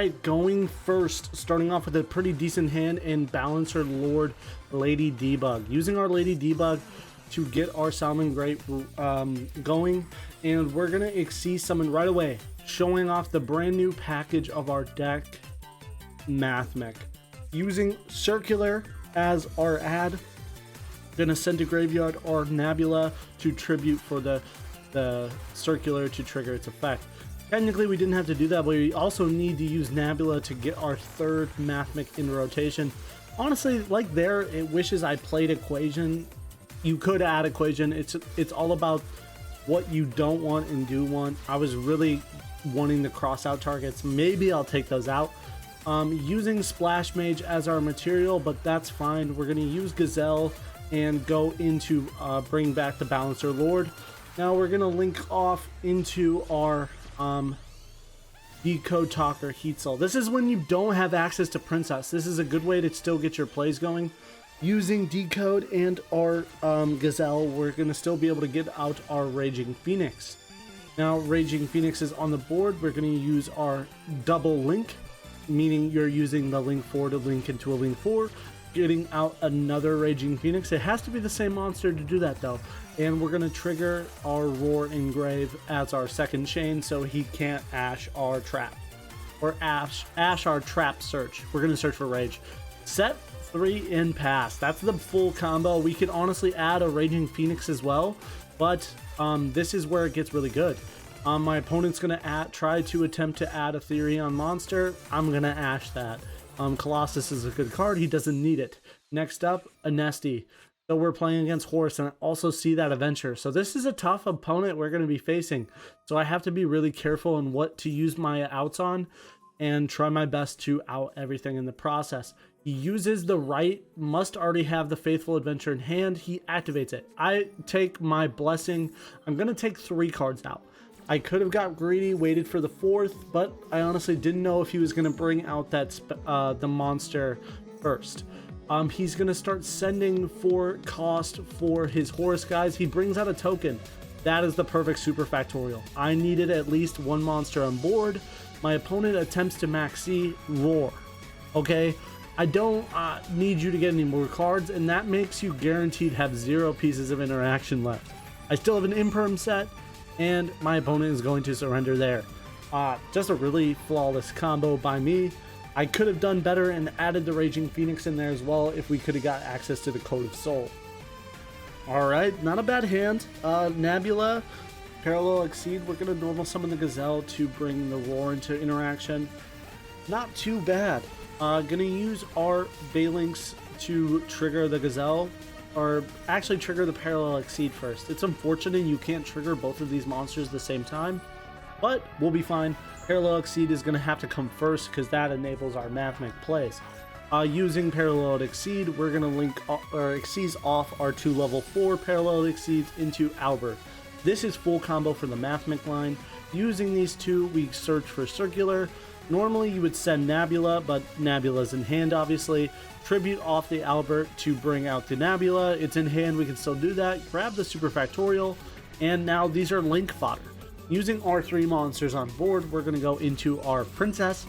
right, going first, starting off with a pretty decent hand in Balancer Lord Lady Debug. Using our Lady Debug to get our Salamangreat going, and we're gonna Exceed Summon right away, showing off the brand new package of our deck, Mathmech. Using Circular as our ad, gonna send to graveyard our Nebula to tribute for the Circular to trigger its effect. Technically we didn't have to do that, but we also need to use Nebula to get our third Mathmech in rotation. Honestly, like there, it wishes I played Equation. You could add Equation. It's all about what you don't want and do want. I was really wanting to cross out targets. Maybe I'll take those out. Using Splash Mage as our material, but that's fine. We're going to use Gazelle and go into bring back the Balancer Lord. Now we're going to link off into our Decode Talker Heat Soul. This is when you don't have access to Princess. This is a good way to still get your plays going. Using Decode and our Gazelle, we're going to still be able to get out our Raging Phoenix. Now Raging Phoenix is on the board. We're going to use our double link, meaning you're using the link 4 to link into a link 4, getting out another Raging Phoenix. It has to be the same monster to do that though. And we're going to trigger our Roar Engrave as our second chain so he can't Ash our trap. Or Ash our trap search. We're going to search for Rage. Set 3 in pass. That's the full combo. We could honestly add a Raging Phoenix as well, but this is where it gets really good. My opponent's going to try to attempt to add a Therion monster. I'm going to Ash that. Colossus is a good card. He doesn't need it. Next up, Anesti. So we're playing against Horse, and I also see that Adventure. So this is a tough opponent we're going to be facing. So I have to be really careful on what to use my outs on and try my best to out everything in the process. He uses the right, must already have the Faithful Adventure in hand. He activates it. I take my Blessing. I'm going to take 3 cards out. I could have got greedy, waited for the 4th, but I honestly didn't know if he was going to bring out that the monster first. He's going to start sending for cost for his Horus guys. He brings out a token. That is the perfect super factorial. I needed at least 1 monster on board. My opponent attempts to maxi Roar. Okay, I don't need you to get any more cards, and that makes you guaranteed have 0 pieces of interaction left. I still have an Imperm set, and my opponent is going to surrender there. Just a really flawless combo by me. I could have done better and added the Raging Phoenix in there as well if we could have got access to the Code of Soul. Alright, not a bad hand. Nebula, Parallel Exceed. We're going to normal summon the Gazelle to bring the Roar into interaction. Not too bad. Going to use our Phalanx to trigger the Gazelle, or actually trigger the Parallel Exceed first. It's unfortunate you can't trigger both of these monsters at the same time, but we'll be fine. Parallel Exceed is going to have to come first because that enables our Mathmech plays. Using Parallel Exceed, we're going to link or Exceeds off our 2 level 4 Parallel Exceeds into Albert. This is full combo for the Mathmech line. Using these 2, we search for Circular. Normally you would send Nebula, but Nebula's in hand obviously. Tribute off the Albert to bring out the Nebula. It's in hand, we can still do that. Grab the super factorial, and now these are link fodder. Using our 3 monsters on board, we're going to go into our Princess.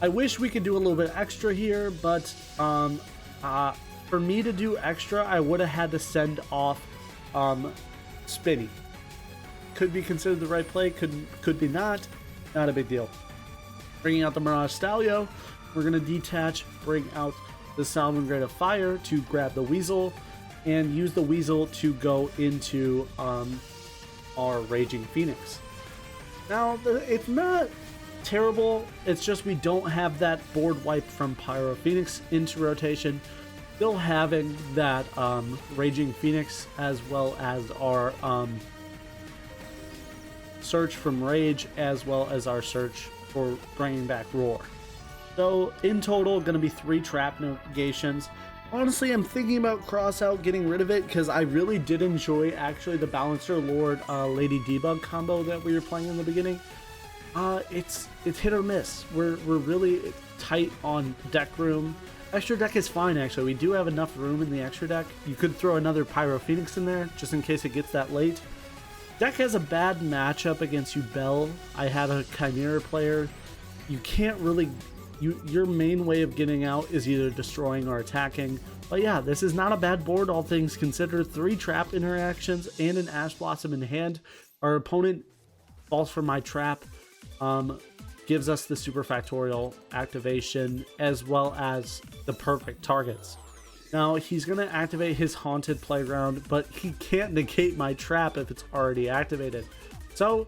I wish we could do a little bit extra here, but for me to do extra, I would have had to send off Spinny. Could be considered the right play, could be not a big deal. Bringing out the Mirage Stalio, we're going to detach, bring out the Salamangreat of Fire to grab the Weasel, and use the Weasel to go into our Raging Phoenix. Now, it's not terrible, it's just we don't have that board wipe from Pyro Phoenix into rotation. Still having that Raging Phoenix as well as our search from Rage, as well as our search for bringing back Roar. So in total, going to be 3 trap negations. Honestly, I'm thinking about cross out, getting rid of it, because I really did enjoy actually the Balancer Lord Lady Debug combo that we were playing in the beginning. It's hit or miss. We're really tight on deck room. Extra deck is fine actually. We do have enough room in the extra deck. You could throw another Pyro Phoenix in there just in case it gets that late. Deck has a bad matchup against Yubel. I had a Chimera player you can't really, your main way of getting out is either destroying or attacking. But yeah, this is not a bad board, all things considered. 3 trap interactions and an Ash Blossom in hand. Our opponent falls for my trap, gives us the super factorial activation as well as the perfect targets. Now he's going to activate his Haunted Playground, but he can't negate my trap if it's already activated. So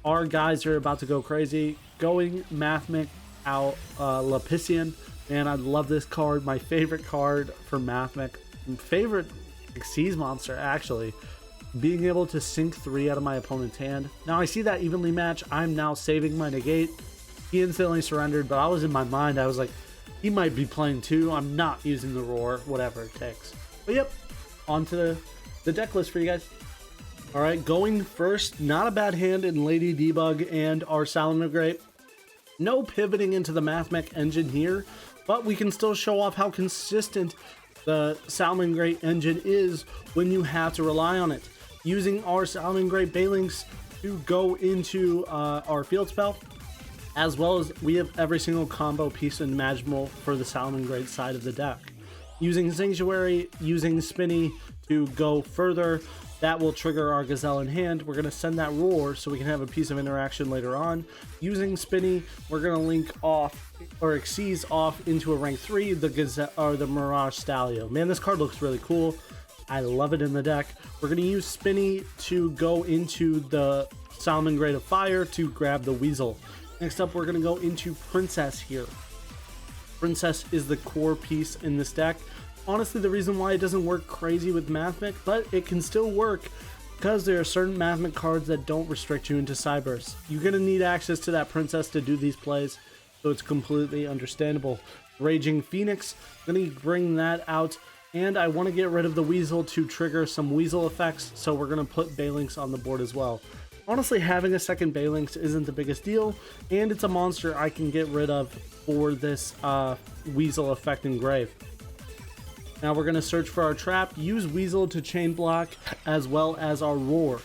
our guys are about to go crazy, going Mathmech out Lapician. Man, I love this card. My favorite card for Mathmech. Favorite Xyz monster, actually. Being able to sink 3 out of my opponent's hand. Now I see that evenly match. I'm now saving my negate. He instantly surrendered, but I was in my mind. I was like, he might be playing 2. I'm not using the roar, whatever it takes. But yep, on to the deck list for you guys. All right, going first, not a bad hand in Lady Debug and our Salamangreat. No pivoting into the Mathmech engine here, but we can still show off how consistent the Salamangreat engine is when you have to rely on it. Using our Salamangreat Balinks to go into our field spell, as well as we have every single combo piece imaginable for the Salamangreat side of the deck. Using Sanctuary, using Spinny to go further, that will trigger our Gazelle in hand. We're going to send that Roar so we can have a piece of interaction later on. Using Spinny, we're going to link off, or Xyz off into a rank 3, the Gazelle, or the Mirage Stallion. Man, this card looks really cool. I love it in the deck. We're going to use Spinny to go into the Salamangreat of Fire to grab the Weasel. Next up, we're going to go into Princess here. Princess is the core piece in this deck. Honestly, the reason why it doesn't work crazy with Mathmech, but it can still work because there are certain Mathmech cards that don't restrict you into Cyberse. You're going to need access to that Princess to do these plays, so it's completely understandable. Raging Phoenix, going to bring that out, and I want to get rid of the Weasel to trigger some Weasel effects, so we're going to put Balinks on the board as well. Honestly, having a second Balinks isn't the biggest deal, and it's a monster I can get rid of for this Weasel effect engrave. Now we're going to search for our trap, use Weasel to chain block, as well as our Roar.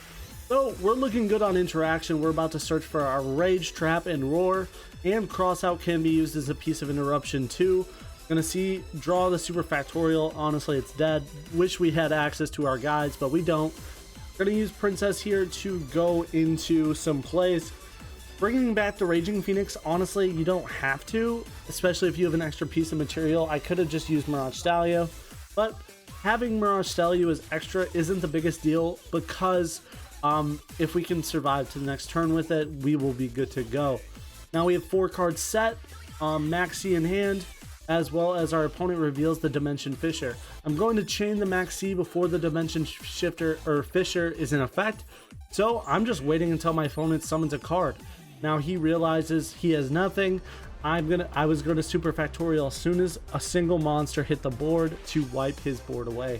So we're looking good on interaction. We're about to search for our Rage, Trap, and Roar, and Crossout can be used as a piece of interruption too. Gonna see, draw the super factorial. Honestly, it's dead. Wish we had access to our guides, but we don't. Gonna use Princess here to go into some plays. Bringing back the Raging Phoenix, honestly, you don't have to, especially if you have an extra piece of material. I could have just used Mirage Stallion, but having Mirage Stallion as extra isn't the biggest deal because if we can survive to the next turn with it, we will be good to go. Now we have 4 cards set, Maxi in hand, as well as our opponent reveals the Dimension Fisher. I'm going to chain the Maxi before the Dimension Shifter or Fisher is in effect, so I'm just waiting until my opponent summons a card. Now he realizes he has nothing. I was gonna super factorial as soon as a single monster hit the board to wipe his board away.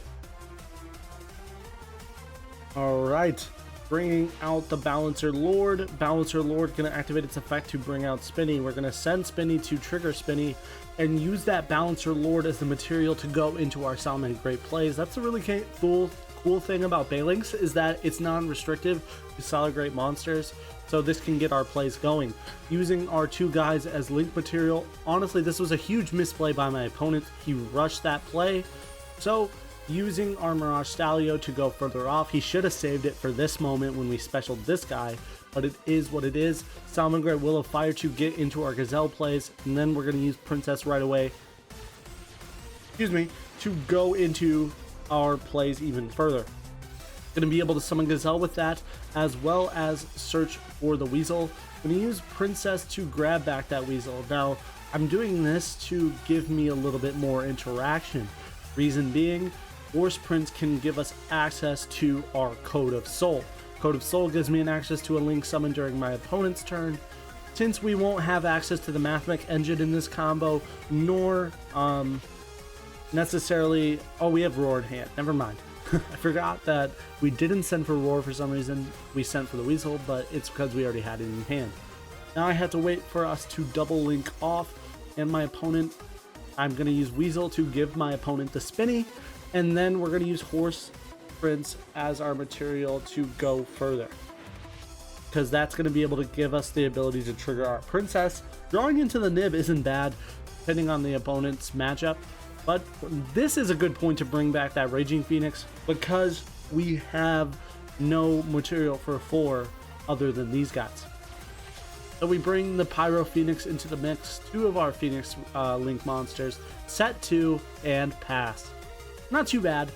All right, bringing out the Balancer Lord. Balancer Lord gonna activate its effect to bring out Spinny. We're gonna send Spinny to trigger Spinny and use that Balancer Lord as the material to go into our Salamangreat plays. That's a really cool thing about Balinks, is that it's non-restrictive to Salamangreat monsters. So this can get our plays going. Using our 2 guys as link material. Honestly, this was a huge misplay by my opponent. He rushed that play. So using our Mirage Stallion to go further off. He should have saved it for this moment when we specialed this guy, but it is what it is. Salamangreat Will of Fire to get into our Gazelle plays, and then we're going to use Princess right away, to go into our plays even further. Going to be able to summon Gazelle with that, as well as search for the Weasel. Going to use Princess to grab back that Weasel. Now, I'm doing this to give me a little bit more interaction. Reason being, Force Prince can give us access to our Code of Soul. Code of Soul gives me an access to a link summon during my opponent's turn. Since we won't have access to the Mathmech engine in this combo, nor necessarily... Oh, we have Roar in hand. Never mind. I forgot that we didn't send for Roar for some reason. We sent for the Weasel, but it's because we already had it in hand. Now I have to wait for us to double link off, and my opponent... I'm going to use Weasel to give my opponent the Spinny, and then we're going to use Horse Prince as our material to go further. because that's going to be able to give us the ability to trigger our princess. Drawing into the nib isn't bad, depending on the opponent's matchup, but this is a good point to bring back that Raging Phoenix because we have no material for 4 other than these guys. So we bring the Pyro Phoenix into the mix, 2 of our Phoenix Link monsters, set 2, and pass. Not too bad.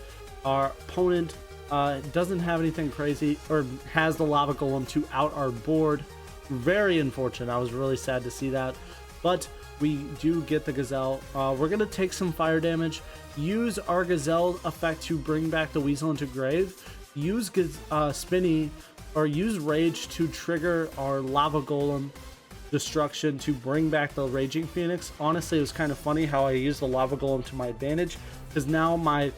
Our opponent doesn't have anything crazy, or has the Lava Golem to out our board. Very unfortunate. I was really sad to see that. But we do get the Gazelle. We're going to take some fire damage, use our Gazelle effect to bring back the Weasel into grave, use Spinny, or use Rage to trigger our Lava Golem destruction to bring back the Raging Phoenix. Honestly, it was kind of funny how I used the Lava Golem to my advantage, because now my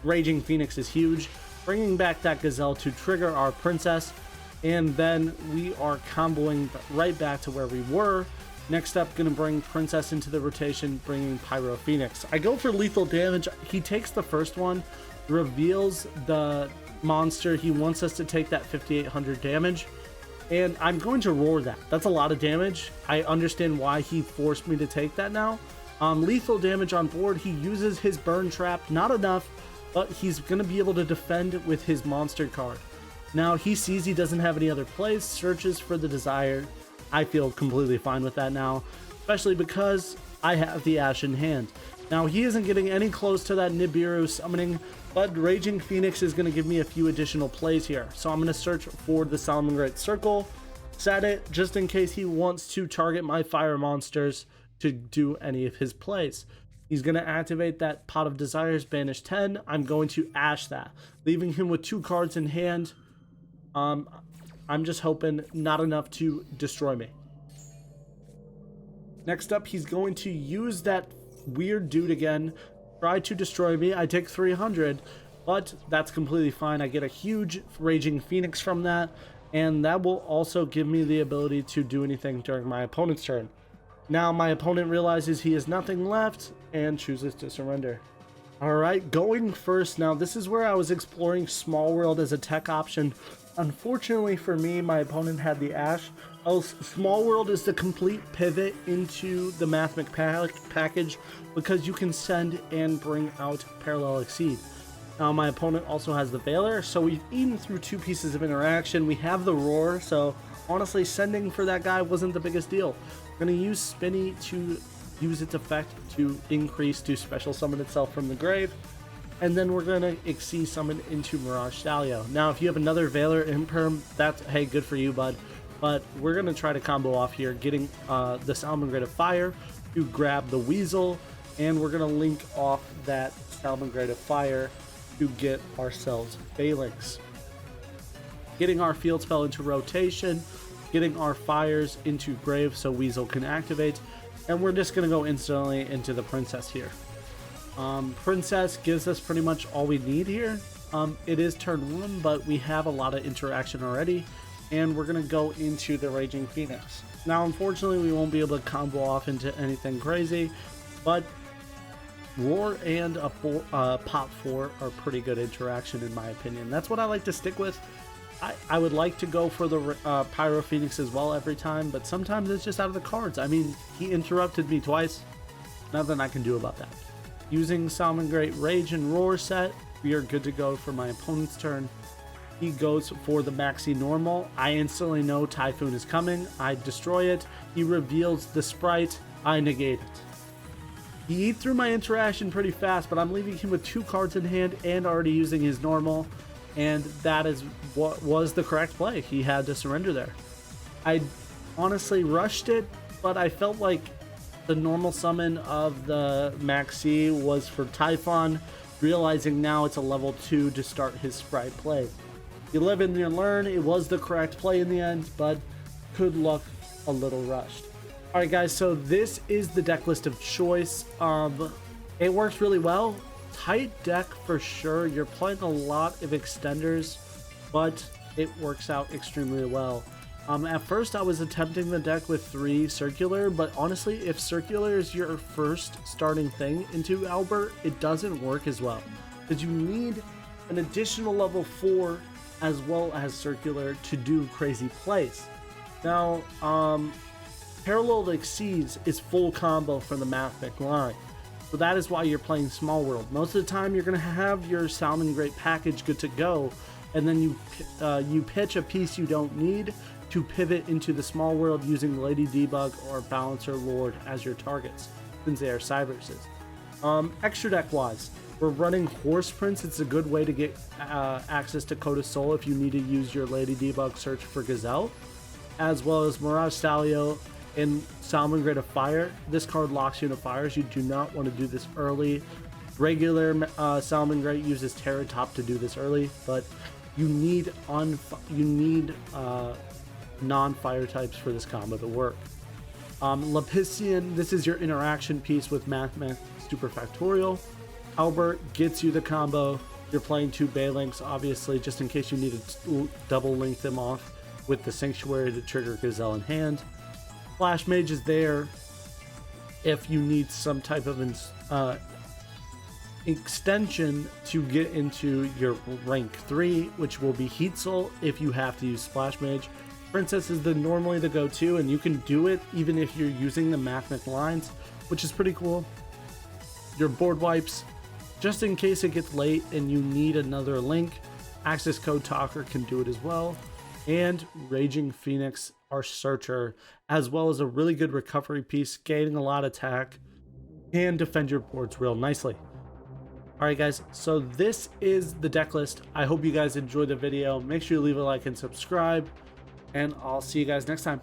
Raging Phoenix is huge, bringing back that Gazelle to trigger our princess, and then we are comboing right back to where we were. Next up, gonna bring princess into the rotation, bringing Pyro Phoenix. I go for lethal damage. He takes the first one, reveals the monster. He wants us to take that 5,800 damage, and I'm going to roar that. That's a lot of damage. I understand why he forced me to take that now. Lethal damage on board. He uses his burn trap. Not enough, but he's going to be able to defend with his monster card. Now he sees he doesn't have any other plays, searches for the Desire. I feel completely fine with that now, especially because I have the Ash in hand. Now he isn't getting any close to that Nibiru summoning, but Raging Phoenix is going to give me a few additional plays here. So I'm going to search for the Salamangreat circle, set it just in case he wants to target my fire monsters to do any of his plays. He's going to activate that Pot of Desires, banish 10. I'm going to Ash that, leaving him with 2 cards in hand. I'm just hoping not enough to destroy me. Next up, he's going to use that weird dude again, try to destroy me. I take 300, but that's completely fine. I get a huge Raging Phoenix from that, and that will also give me the ability to do anything during my opponent's turn. Now my opponent realizes he has nothing left and chooses to surrender. Alright, going first now. This is where I was exploring Small World as a tech option. Unfortunately for me, my opponent had the Ash. Small World is the complete pivot into the Mathmech package because you can send and bring out Parallel Exceed. Now my opponent also has the Veiler, so we've eaten through 2 pieces of interaction. We have the Roar, so honestly sending for that guy wasn't the biggest deal. I'm going to use Spinny to use its effect to increase to special summon itself from the grave. And then we're going to Exceed summon into Mirage Stallion. Now if you have another Veiler Imperm, that's, hey, good for you, bud. But we're going to try to combo off here, getting the Salamangreat of Fire to grab the Weasel. And we're going to link off that Salamangreat of Fire to get ourselves Phalanx. Getting our Field Spell into rotation, getting our Fires into grave so Weasel can activate. And we're just going to go instantly into the Princess here. Princess gives us pretty much all we need here. It is turn 1, but we have a lot of interaction already. And we're going to go into the Raging Phoenix. Now, unfortunately, we won't be able to combo off into anything crazy, but Roar and a Pop 4 are pretty good interaction in my opinion. That's what I like to stick with. I would like to go for the Pyro Phoenix as well every time, but sometimes it's just out of the cards. I mean, he interrupted me twice. Nothing I can do about that. Using Salamangreat Rage and Roar set, we are good to go for my opponent's turn. He goes for the Maxi Normal. I instantly know Typhoon is coming. I destroy it. He reveals the Sprite. I negate it. He eats through my interaction pretty fast, but I'm leaving him with 2 cards in hand and already using his normal. And that is what was the correct play. He had to surrender there. I honestly rushed it, but I felt like the normal summon of the Maxi was for Typhon, realizing now it's a level 2 to start his Sprite play. You live and you learn. It was the correct play in the end, but could look a little rushed. Alright guys, so this is the deck list of choice. It works really well. Tight deck for sure. You're playing a lot of extenders, but it works out extremely well. At first I was attempting the deck with 3 circular, but honestly, if circular is your first starting thing into Albert, it doesn't work as well, because you need an additional level 4 as well as circular to do crazy plays. Now, Parallel Exceeds is full combo for the Mathmech line. So that is why you're playing Small World. Most of the time you're going to have your Salamangreat package good to go, and then you pitch a piece you don't need to pivot into the Small World using Lady Debug or Balancer Lord as your targets, since they are Cyverses. Extra deck wise, we're running Horse Prince. It's a good way to get access to Coda Soul if you need to use your Lady Debug search for Gazelle, as well as Mirage Stalio and Salamangreat of Fire. This card locks you into fires. You do not want to do this early. Regular Salamangreat uses Terra Top to do this early, but you need non-fire types for this combo to work. Lapician, this is your interaction piece with Mathmech Superfactorial. Albert gets you the combo. You're playing 2 Balinks, obviously, just in case you need to double link them off with the Sanctuary to trigger Gazelle in hand. Flash Mage is there if you need some type of extension to get into your rank 3, which will be Heat Soul if you have to use Splash Mage. Princess is normally the go-to, and you can do it even if you're using the Mathmech lines, which is pretty cool. Your board wipes, just in case it gets late and you need another link, Access Code Talker can do it as well. And Raging Phoenix, our Searcher, as well as a really good recovery piece, gaining a lot of attack, and defend your boards real nicely. Alright guys, so this is the deck list. I hope you guys enjoyed the video. Make sure you leave a like and subscribe, and I'll see you guys next time.